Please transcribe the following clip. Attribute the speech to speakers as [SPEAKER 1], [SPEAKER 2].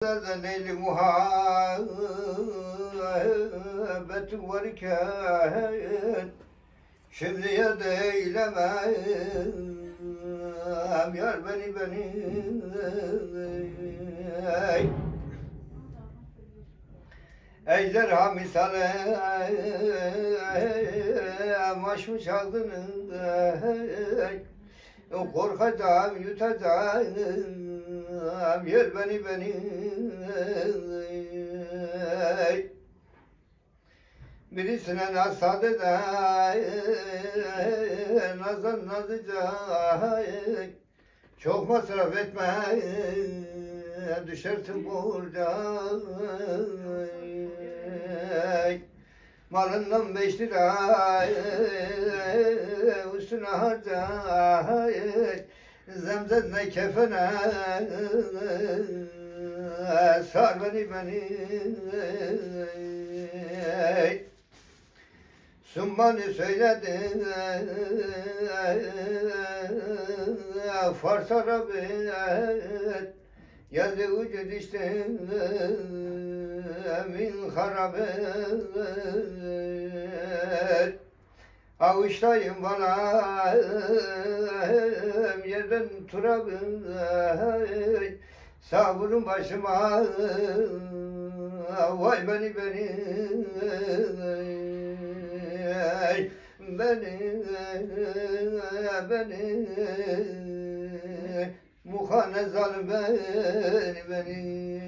[SPEAKER 1] Leyli muhabbet varken şimdiye değilemem yar beni ejderha misali aşmış aldın korkacağım yutacağım yer beni birisine nasat eder nazan nazıca çok masraf etme düşersin burada malından 5 lira üstüne harca zemzemle kefene sar beni Sümbani söyledi Fars Arabet geldi ucu düştü min harabet avuçtayım bana yerden turabı savrun başıma vay beni muhane zalim beni